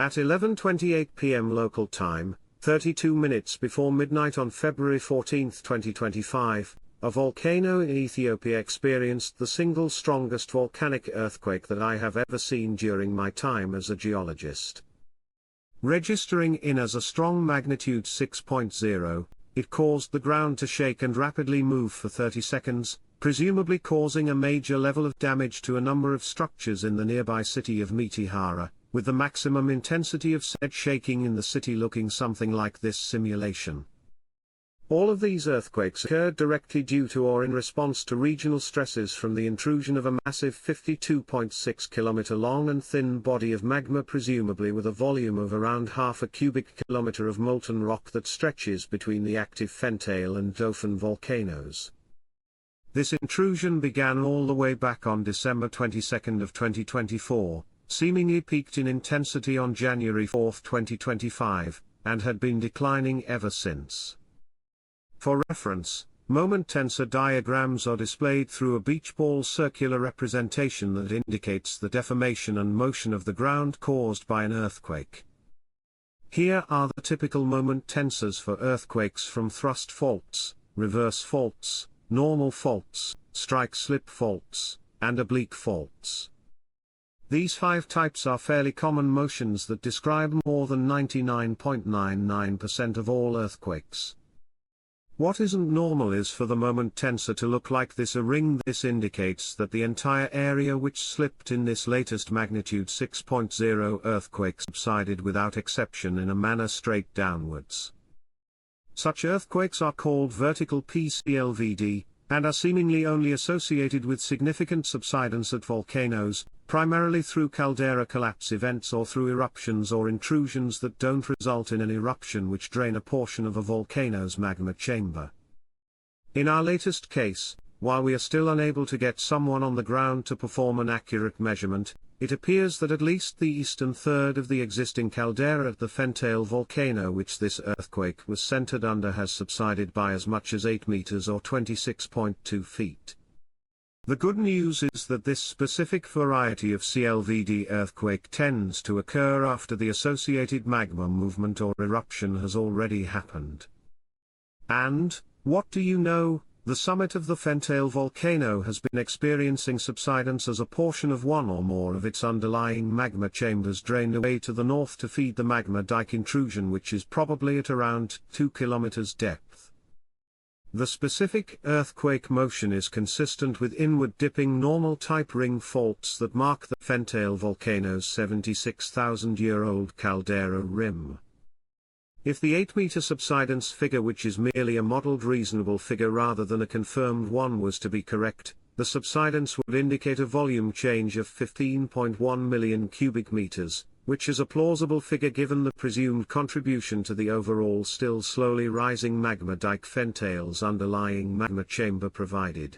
At 11:28 p.m. local time, 32 minutes before midnight on February 14, 2025, a volcano in Ethiopia experienced the single strongest volcanic earthquake that I have ever seen during my time as a geologist. Registering in as a strong magnitude 6.0, it caused the ground to shake and rapidly move for 30 seconds, presumably causing a major level of damage to a number of structures in the nearby city of Metihara, with the maximum intensity of said shaking in the city looking something like this simulation. All of these earthquakes occurred directly due to or in response to regional stresses from the intrusion of a massive 52.6 kilometer long and thin body of magma, presumably with a volume of around half a cubic kilometer of molten rock that stretches between the active Fentale and Dauphin volcanoes. This intrusion began all the way back on December 22 of 2024, seemingly peaked in intensity on January 4, 2025, and had been declining ever since. For reference, moment tensor diagrams are displayed through a beach ball circular representation that indicates the deformation and motion of the ground caused by an earthquake. Here are the typical moment tensors for earthquakes from thrust faults, reverse faults, normal faults, strike-slip faults, and oblique faults. These 5 types are fairly common motions that describe more than 99.99% of all earthquakes. What isn't normal is for the moment tensor to look like this, a ring. This indicates that the entire area which slipped in this latest magnitude 6.0 earthquake subsided without exception in a manner straight downwards. Such earthquakes are called vertical PCLVD, and are seemingly only associated with significant subsidence at volcanoes, primarily through caldera collapse events or through eruptions or intrusions that don't result in an eruption which drain a portion of a volcano's magma chamber. In our latest case, while we are still unable to get someone on the ground to perform an accurate measurement, it appears that at least the eastern third of the existing caldera at the Fentale volcano, which this earthquake was centered under, has subsided by as much as 8 meters or 26.2 feet. The good news is that this specific variety of CLVD earthquake tends to occur after the associated magma movement or eruption has already happened. And, what do you know? The summit of the Fentale volcano has been experiencing subsidence as a portion of one or more of its underlying magma chambers drained away to the north to feed the magma dike intrusion, which is probably at around 2 kilometers depth. The specific earthquake motion is consistent with inward dipping normal type ring faults that mark the Fentale volcano's 76,000-year-old caldera rim. If the 8-meter subsidence figure, which is merely a modeled reasonable figure rather than a confirmed one, was to be correct, the subsidence would indicate a volume change of 15.1 million cubic meters, which is a plausible figure given the presumed contribution to the overall still slowly rising magma dike Fentale's underlying magma chamber provided.